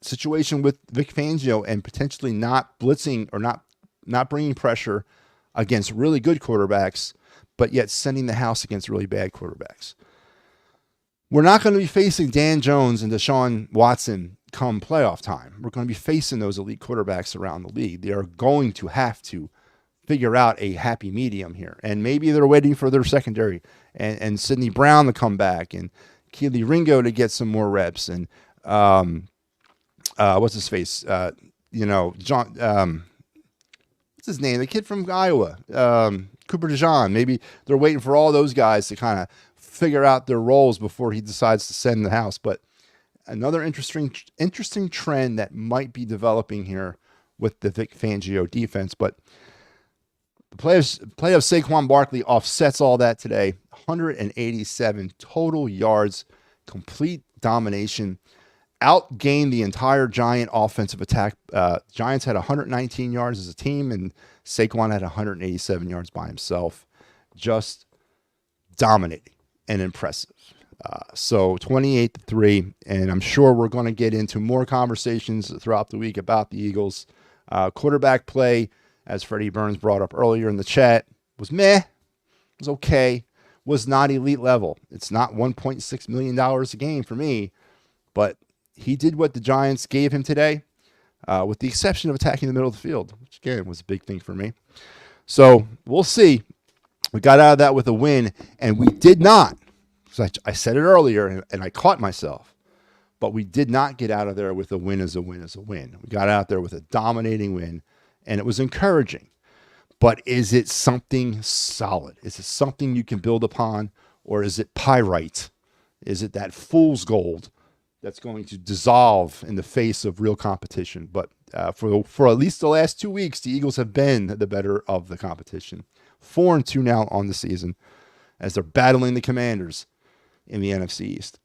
situation with Vic Fangio and potentially not blitzing or not bringing pressure against really good quarterbacks, but yet sending the house against really bad quarterbacks. We're not going to be facing Dan Jones and Deshaun Watson come playoff time. We're going to be facing those elite quarterbacks around the league. They are going to have to figure out a happy medium here. And maybe they're waiting for their secondary and Sidney Brown to come back and Keely Ringo to get some more reps. And what's his face? John, what's his name? The kid from Iowa, Cooper DeJean. Maybe they're waiting for all those guys to kind of figure out their roles before he decides to send the house. But another interesting trend that might be developing here with the Vic Fangio defense. But the play of Saquon Barkley offsets all that today. 187 total yards, complete domination, outgained the entire Giant offensive attack. Giants had 119 yards as a team, and Saquon had 187 yards by himself. Just dominating and impressive. So 28-3, and I'm sure we're going to get into more conversations throughout the week about the Eagles. Quarterback play, as Freddie Burns brought up earlier in the chat, was meh, was okay, was not elite level. It's not $1.6 million a game for me, but he did what the Giants gave him today, with the exception of attacking the middle of the field, which again was a big thing for me. So we'll see. We got out of that with a win, and we did not. I said it earlier, and I caught myself, but we did not get out of there with a win as a win as a win. We got out there with a dominating win, and it was encouraging. But is it something solid? Is it something you can build upon, or is it pyrite? Is it that fool's gold that's going to dissolve in the face of real competition? But for at least the last 2 weeks, the Eagles have been the better of the competition. 4-2 now on the season as they're battling the Commanders in the NFC East.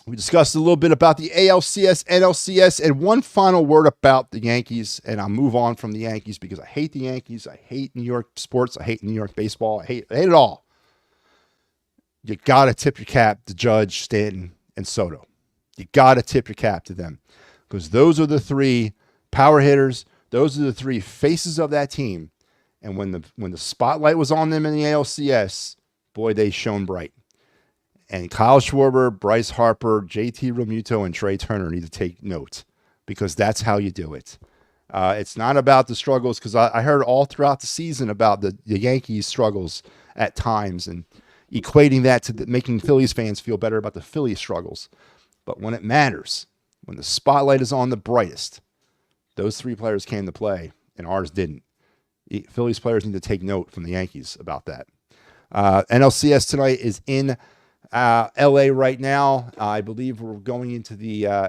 We discussed a little bit about the ALCS, NLCS, and one final word about the Yankees, and I'll move on from the Yankees because I hate the Yankees. I hate New York sports. I hate New York baseball. I hate it all. You got to tip your cap to Judge, Stanton, and Soto. You got to tip your cap to them because those are the three power hitters. Those are the three faces of that team. And when the spotlight was on them in the ALCS, boy, they shone bright. And Kyle Schwarber, Bryce Harper, JT Realmuto, and Trey Turner need to take note because that's how you do it. It's not about the struggles because I heard all throughout the season about the Yankees' struggles at times and equating that to making Phillies fans feel better about the Phillies' struggles. But when it matters, when the spotlight is on the brightest, those three players came to play and ours didn't. Phillies players need to take note from the Yankees about that. NLCS tonight is in LA right now. I believe we're going into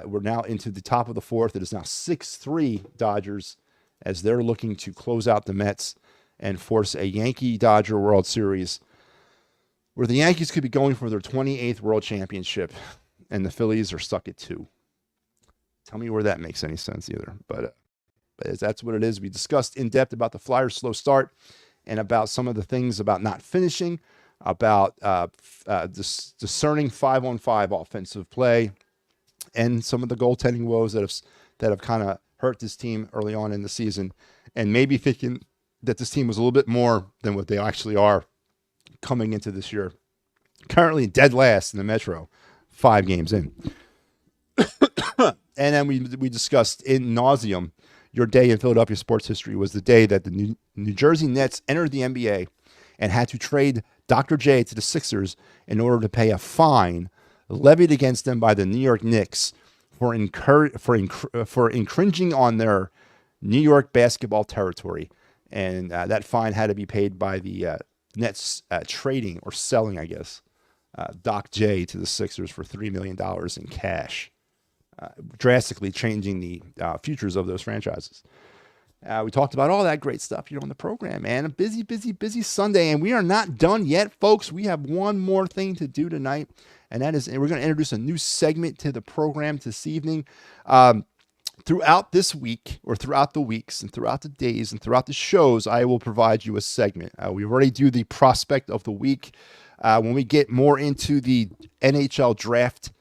we're now into the top of the fourth. It is now 6-3 Dodgers as they're looking to close out the Mets and force a Yankee-Dodger World Series where the Yankees could be going for their 28th World Championship and the Phillies are stuck at 2. Tell me where that makes any sense either. But that's what it is. We discussed in depth about the Flyers' slow start and about some of the things about not finishing, about discerning 5-on-5 offensive play, and some of the goaltending woes that have kind of hurt this team early on in the season, and maybe thinking that this team was a little bit more than what they actually are coming into this year. Currently dead last in the Metro, 5 games in. And then we discussed in nauseum your day in Philadelphia sports history was the day that the New Jersey Nets entered the NBA and had to trade Dr. J to the Sixers in order to pay a fine levied against them by the New York Knicks for infringing on their New York basketball territory. And that fine had to be paid by the Nets trading or selling, I guess, Doc J to the Sixers for $3 million in cash, drastically changing the futures of those franchises. We talked about all that great stuff here on the program, man. A busy Sunday, and we are not done yet, folks. We have one more thing to do tonight, and that is we're going to introduce a new segment to the program this evening. Throughout this week, or throughout the weeks, and throughout the days, and throughout the shows, I will provide you a segment. We already do the prospect of the week. When we get more into the NHL draft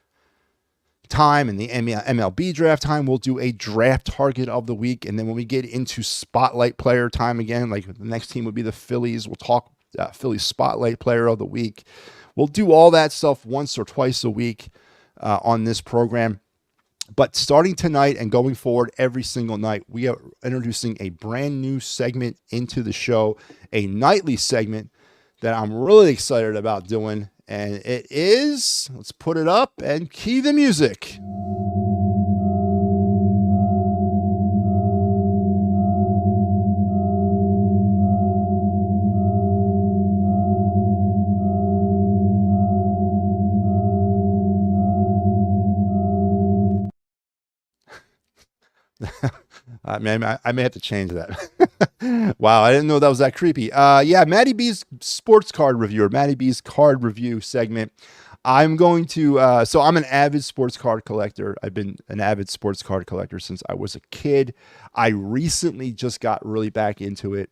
time and the MLB draft time, we'll do a draft target of the week. And then when we get into spotlight player time again, like the next team would be the Phillies, we'll talk Phillies spotlight player of the week. We'll do all that stuff once or twice a week on this program. But starting tonight and going forward every single night, we are introducing a brand new segment into the show, a nightly segment that I'm really excited about doing. And it is, let's put it up and key the music. I may have to change that. Wow, I didn't know that was that creepy. Yeah, MattyB's sports card review, or MattyB's card review segment. I'm going to, so I'm an avid sports card collector. I've been an avid sports card collector since I was a kid. I recently just got really back into it.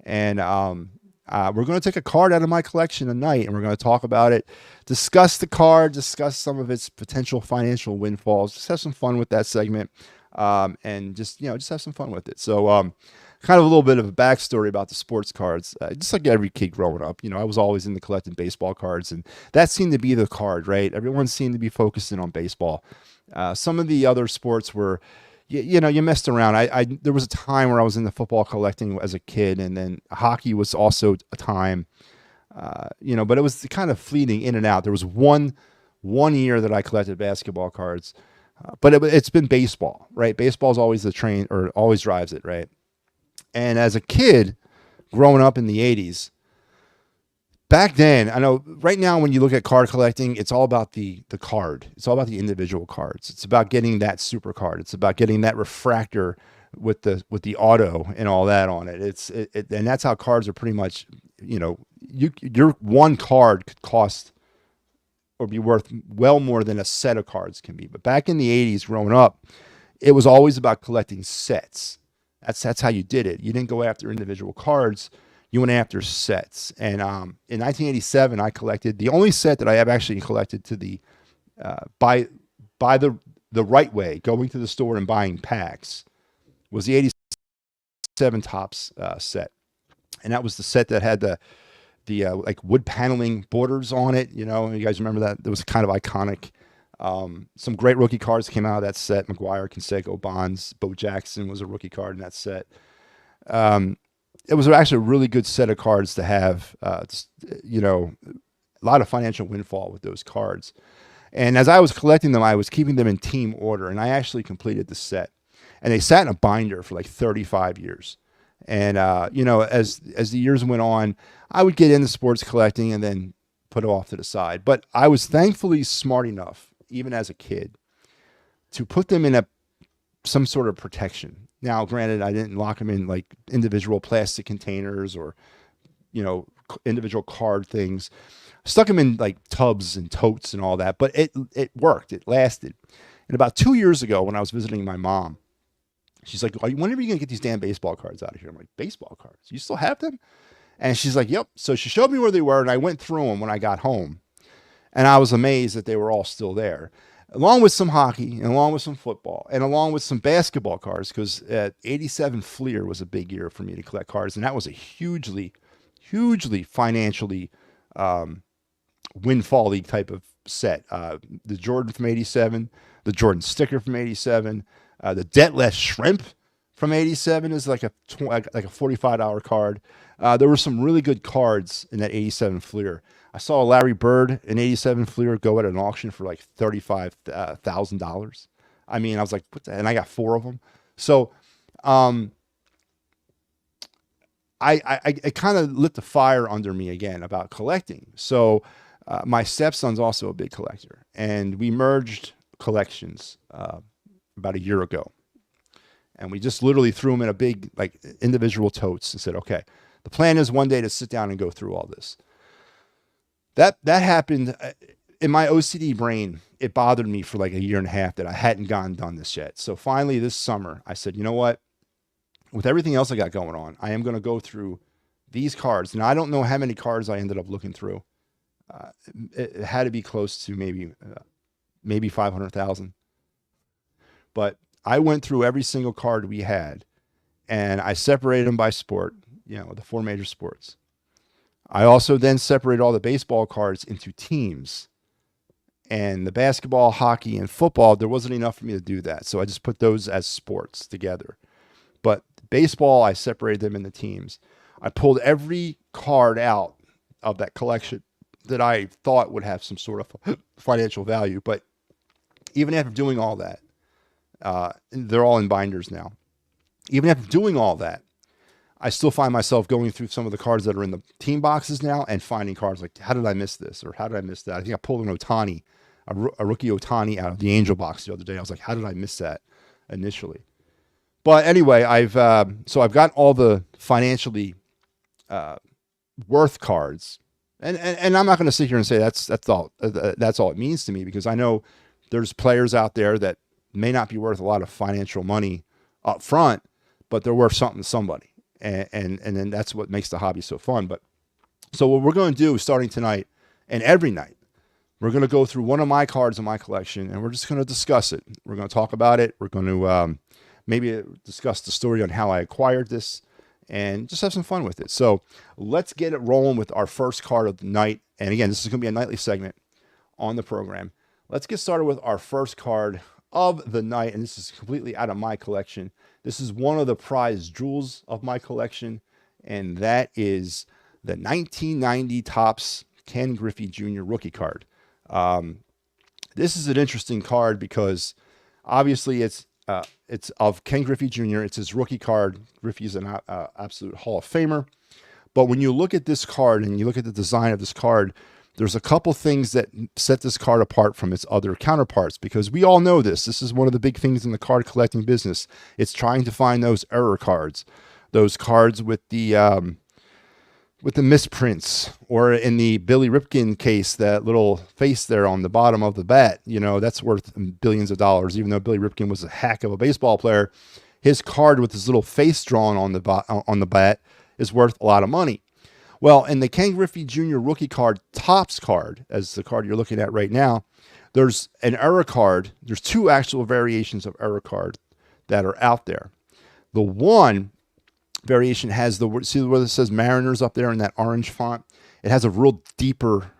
And we're going to take a card out of my collection tonight, and we're going to talk about it, discuss the card, discuss some of its potential financial windfalls, just have some fun with that segment. And just have some fun with it. So, kind of a little bit of a backstory about the sports cards. Just like every kid growing up, I was always into collecting baseball cards, and that seemed to be the card, right? Everyone seemed to be focusing on baseball. Some of the other sports were, you messed around. There was a time where I was into football collecting as a kid, and then hockey was also a time, but it was kind of fleeting in and out. There was one year that I collected basketball cards. But it's been baseball, right? Baseball's always the train, or always drives it, right? And as a kid, growing up in the 80s, back then, I know right now when you look at card collecting, it's all about the card. It's all about the individual cards. It's about getting that super card. It's about getting that refractor with the auto and all that on it. And that's how cards are pretty much, your one card could cost or be worth well more than a set of cards can be. But back in the 80s, growing up, it was always about collecting sets. That's how you did it. You didn't go after individual cards. You went after sets. And in 1987, I collected the only set that I have actually collected to the by the right way, going to the store and buying packs, was the 87 Topps set. And that was the set that had the like wood paneling borders on it. You guys remember that? It was kind of iconic. Some great rookie cards came out of that set. McGuire, Canseco, Bonds, Bo Jackson was a rookie card in that set. It was actually a really good set of cards to have, a lot of financial windfall with those cards. And as I was collecting them, I was keeping them in team order, and I actually completed the set. And they sat in a binder for like 35 years. And, as the years went on, I would get into sports collecting and then put it off to the side. But I was thankfully smart enough, even as a kid, to put them in some sort of protection. Now, granted, I didn't lock them in like individual plastic containers or, individual card things. Stuck them in like tubs and totes and all that. But it worked. It lasted. And about 2 years ago, when I was visiting my mom, she's like, when are you going to get these damn baseball cards out of here? I'm like, baseball cards? You still have them? And she's like, yep. So she showed me where they were, and I went through them when I got home. And I was amazed that they were all still there, along with some hockey, and along with some football, and along with some basketball cards, because 87 Fleer was a big year for me to collect cards, and that was a hugely financially windfall-y type of set. The Jordan from 87, the Jordan sticker from 87, the Detlef Shrimp from 87 is like a $45 card. There were some really good cards in that 87 Fleer. I saw a Larry Bird in 87 Fleer go at an auction for like $35,000. I mean, I was like, what the, and I got 4 of them. So, I kind of lit the fire under me again about collecting. So, my stepson's also a big collector, and we merged collections about a year ago. And we just literally threw them in a big, like, individual totes and said, okay, the plan is one day to sit down and go through all this. That happened in my OCD brain. It bothered me for like a year and a half that I hadn't done this yet. So finally this summer, I said, you know what? With everything else I got going on, I am going to go through these cards. Now, I don't know how many cards I ended up looking through. It had to be close to maybe 500,000. But I went through every single card we had, and I separated them by sport, the 4 major sports. I also then separated all the baseball cards into teams. And the basketball, hockey, and football, there wasn't enough for me to do that. So I just put those as sports together. But baseball, I separated them into teams. I pulled every card out of that collection that I thought would have some sort of financial value. But even after doing all that, they're all in binders now. Even after doing all that, I still find myself going through some of the cards that are in the team boxes now and finding cards like, how did I miss this? Or how did I miss that? I think I pulled an Ohtani, a rookie Ohtani out of the Angel box the other day. I was like, how did I miss that initially? But anyway, I've got all the financially worth cards, and I'm not going to sit here and say that's all it means to me, because I know there's players out there that may not be worth a lot of financial money up front, but they're worth something to somebody. And then that's what makes the hobby so fun. But so what we're going to do starting tonight and every night, we're going to go through one of my cards in my collection, and we're just going to discuss it. We're going to talk about it. We're going to maybe discuss the story on how I acquired this and just have some fun with it. So let's get it rolling with our first card of the night. And again, this is going to be a nightly segment on the program. Let's get started with our first card of the night, and this is completely out of my collection. This is one of the prized jewels of my collection, and that is the 1990 Topps Ken Griffey Jr. rookie card. This is an interesting card because obviously it's of Ken Griffey Jr. It's his rookie card. Griffey's an absolute Hall of Famer. But when you look at this card and you look at the design of this card, there's a couple things that set this card apart from its other counterparts, because we all know this. This is one of the big things in the card collecting business. It's trying to find those error cards, those cards with the misprints, or in the Billy Ripken case, that little face there on the bottom of the bat. You know, that's worth billions of dollars. Even though Billy Ripken was a hack of a baseball player, his card with his little face drawn on the bat is worth a lot of money. Well, in the Ken Griffey Jr. rookie card, Topps card, as the card you're looking at right now, there's an error card. There's two actual variations of error card that are out there. The one variation has see where it says Mariners up there in that orange font? It has a real deeper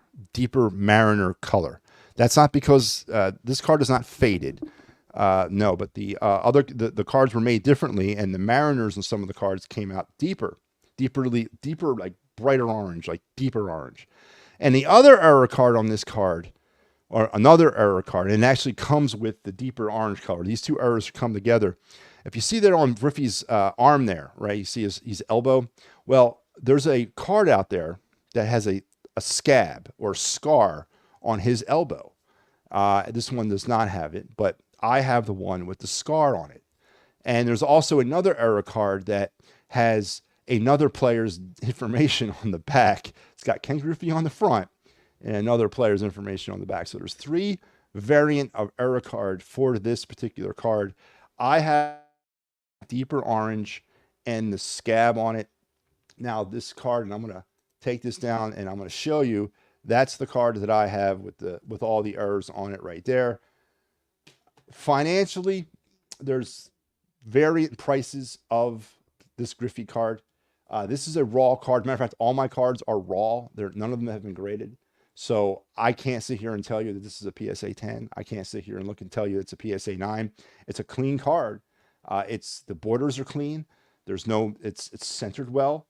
Mariner color. That's not because this card is not faded. No, but the cards were made differently, and the Mariners and some of the cards came out deeper, like brighter orange, like deeper orange. And the other error card on this card, or another error card, and it actually comes with the deeper orange color. These two errors come together. If you see there on Griffey's arm there, right, you see his elbow. Well, there's a card out there that has a scab or scar on his elbow. This one does not have it, but I have the one with the scar on it. And there's also another error card that has another player's information on the back. It's got Ken Griffey on the front and another player's information on the back. So there's three variant of error card for this particular card. I have deeper orange and the scab on it. Now this card, and I'm going to take this down and I'm going to show you, that's the card that I have with all the errors on it right there. Financially, there's variant prices of this Griffey card. This is a raw card. Matter of fact, all my cards are raw. None of them have been graded. So I can't sit here and tell you that this is a PSA 10. I can't sit here and look and tell you it's a PSA 9. It's a clean card. The borders are clean. It's centered well.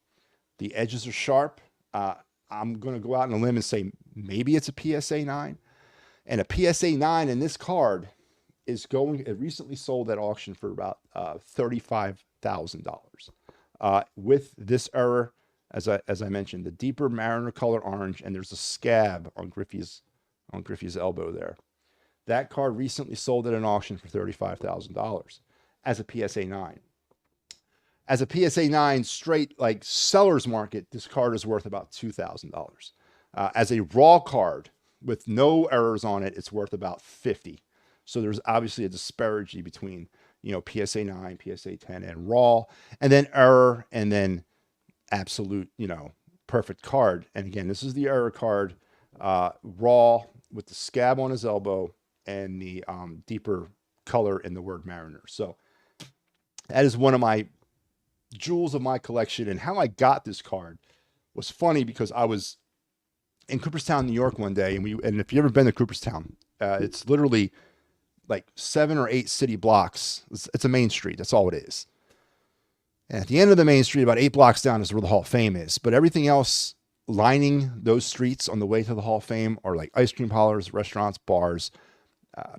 The edges are sharp. I'm going to go out on a limb and say maybe it's a PSA 9. And a PSA 9 in this card it recently sold at auction for about $35,000. With this error, as I mentioned, the deeper Mariner color orange, and there's a scab on Griffey's elbow there. That card recently sold at an auction for $35,000 as a PSA 9. As a PSA 9 straight, like seller's market, this card is worth about $2,000. As a raw card with no errors on it, it's worth about $50,000. So there's obviously a disparity between, PSA 9, PSA 10, and raw, and then error, and then absolute, perfect card. And again, this is the error card, raw with the scab on his elbow and the deeper color in the word Mariner. So that is one of my jewels of my collection. And how I got this card was funny because I was in Cooperstown, New York one day, and if you've ever been to Cooperstown, it's literally like 7 or 8 city blocks. It's a main street. That's all it is. And at the end of the main street, about 8 blocks down, is where the Hall of Fame is. But everything else lining those streets on the way to the Hall of Fame are like ice cream parlors, restaurants, bars,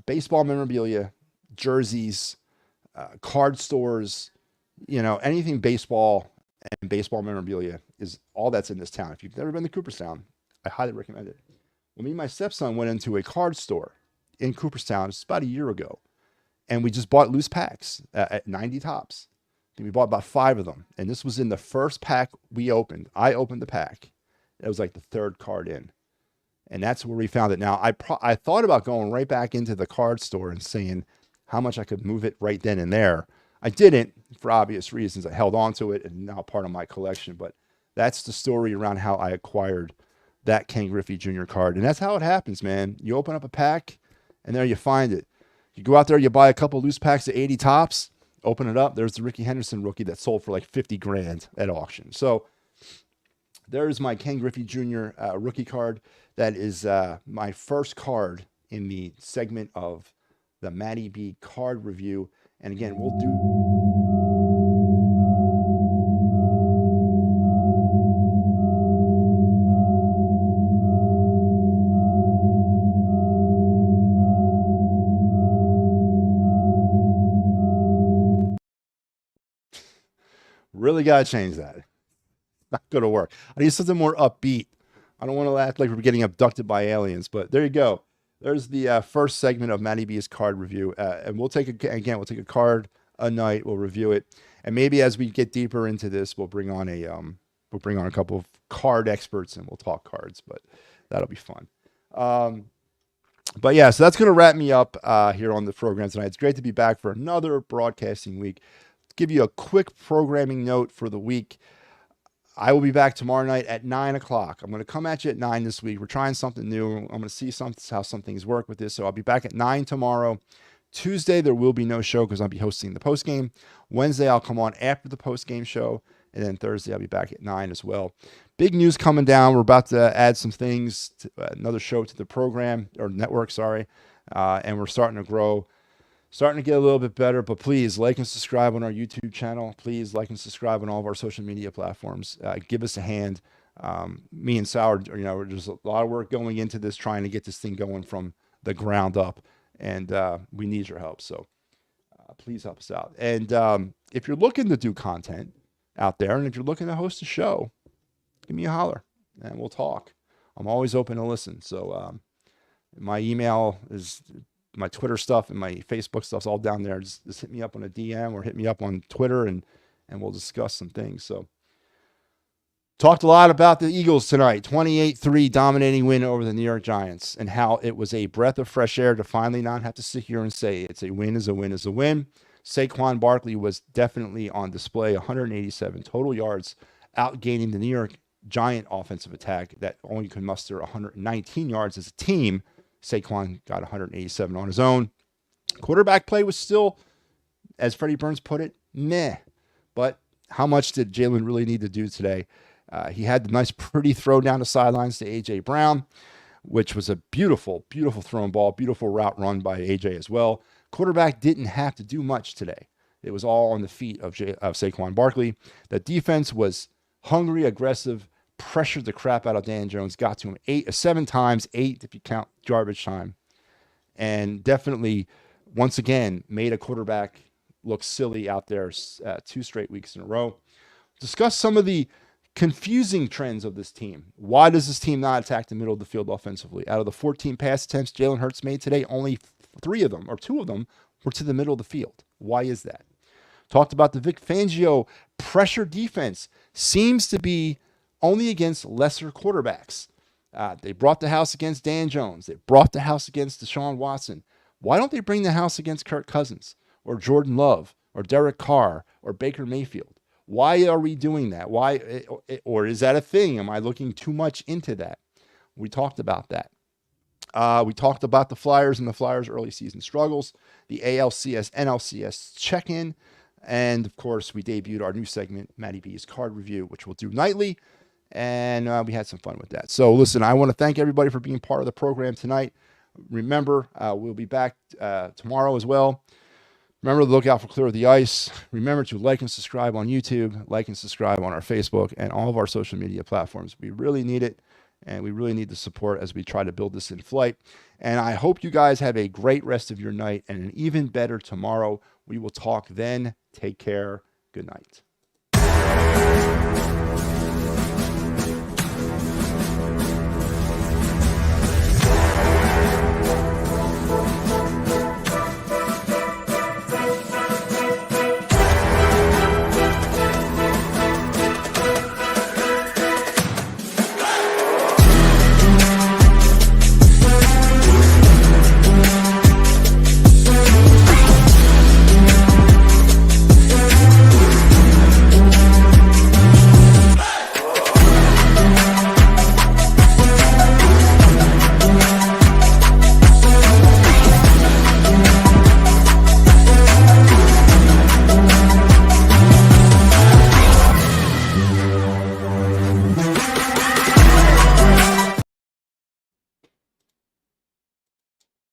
baseball memorabilia, jerseys, card stores, anything baseball and baseball memorabilia is all that's in this town. If you've never been to Cooperstown, I highly recommend it. Well, me and my stepson went into a card store in Cooperstown. It's about a year ago. And we just bought loose packs at 90 tops. And we bought about 5 of them. And this was in the first pack we opened. I opened the pack. It was like the 3rd card in. And that's where we found it. Now, I thought about going right back into the card store and seeing how much I could move it right then and there. I didn't, for obvious reasons. I held on to it, and now part of my collection. But that's the story around how I acquired that Ken Griffey Jr. card. And that's how it happens, man. You open up a pack, and there you find it. You go out there, you buy a couple loose packs of 80 tops, open it up, there's the Ricky Henderson rookie that sold for like 50 grand at auction. So there's my Ken Griffey Jr. Rookie card. That is my first card in the segment of the MattyB card review. And again, we'll do... Really got to change that. Not going to work. I need something more upbeat. I don't want to act like we're getting abducted by aliens, but there you go. There's the first segment of MattyB's card review. And we'll take a card a night. We'll review it. And maybe as we get deeper into this, we'll bring on a couple of card experts and we'll talk cards, but that'll be fun. But yeah, so that's going to wrap me up here on the program tonight. It's great to be back for another broadcasting week. Give you a quick programming note for the week. I will be back tomorrow night at 9 o'clock. I'm going to come at you at 9 this week. We're trying something new. I'm going to see how some things work with this. So I'll be back at 9 tomorrow. Tuesday, there will be no show because I'll be hosting the postgame. Wednesday, I'll come on after the postgame show. And then Thursday, I'll be back at 9 as well. Big news coming down. We're about to add some things, another show to the program, or network, sorry. And we're starting to grow. Starting to get a little bit better, but please like and subscribe on our YouTube channel. Please like and subscribe on all of our social media platforms. Give us a hand. Me and Sauer, there's a lot of work going into this, trying to get this thing going from the ground up, and we need your help. So please help us out. And if you're looking to do content out there, and if you're looking to host a show, give me a holler, and we'll talk. I'm always open to listen. So my email is... my Twitter stuff and my Facebook stuff's all down there. Just hit me up on a DM or hit me up on Twitter and we'll discuss some things. So talked a lot about the Eagles tonight, 28-3 dominating win over the New York Giants, and how it was a breath of fresh air to finally not have to sit here and say it's a win is a win is a win. Saquon Barkley was definitely on display, 187 total yards, outgaining the New York Giant offensive attack that only could muster 119 yards as a team. Saquon got 187 on his own. Quarterback play was still, as Freddie Burns put it, meh. But how much did Jalen really need to do today? He had the nice, pretty throw down the sidelines to A.J. Brown, which was a beautiful, beautiful thrown ball, beautiful route run by A.J. as well. Quarterback didn't have to do much today. It was all on the feet of Saquon Barkley. The defense was hungry, aggressive, pressured the crap out of Dan Jones, got to him 7 times, 8 if you count garbage time, and definitely, once again, made a quarterback look silly out there 2 straight weeks in a row. Discuss some of the confusing trends of this team. Why does this team not attack the middle of the field offensively? Out of the 14 pass attempts Jalen Hurts made today, only 3 of them, or 2 of them, were to the middle of the field. Why is that? Talked about the Vic Fangio pressure defense. Seems to be only against lesser quarterbacks. They brought the house against Dan Jones. They brought the house against Deshaun Watson. Why don't they bring the house against Kirk Cousins or Jordan Love or Derek Carr or Baker Mayfield? Why are we doing that? Why, or is that a thing? Am I looking too much into that? We talked about that. We talked about the Flyers and the Flyers' early season struggles, the ALCS, NLCS check-in, and of course, we debuted our new segment, MattyB's Card Review, which we'll do nightly. and we had some fun with that. So listen, I want to thank everybody for being part of the program tonight. Remember, we'll be back tomorrow as well. Remember to look out for Clear the Ice. Remember to like and subscribe on YouTube, like and subscribe on our Facebook and all of our social media platforms. We really need it, and we really need the support as we try to build this in flight. And I hope you guys have a great rest of your night and an even better tomorrow. We will talk then. Take care. Good night.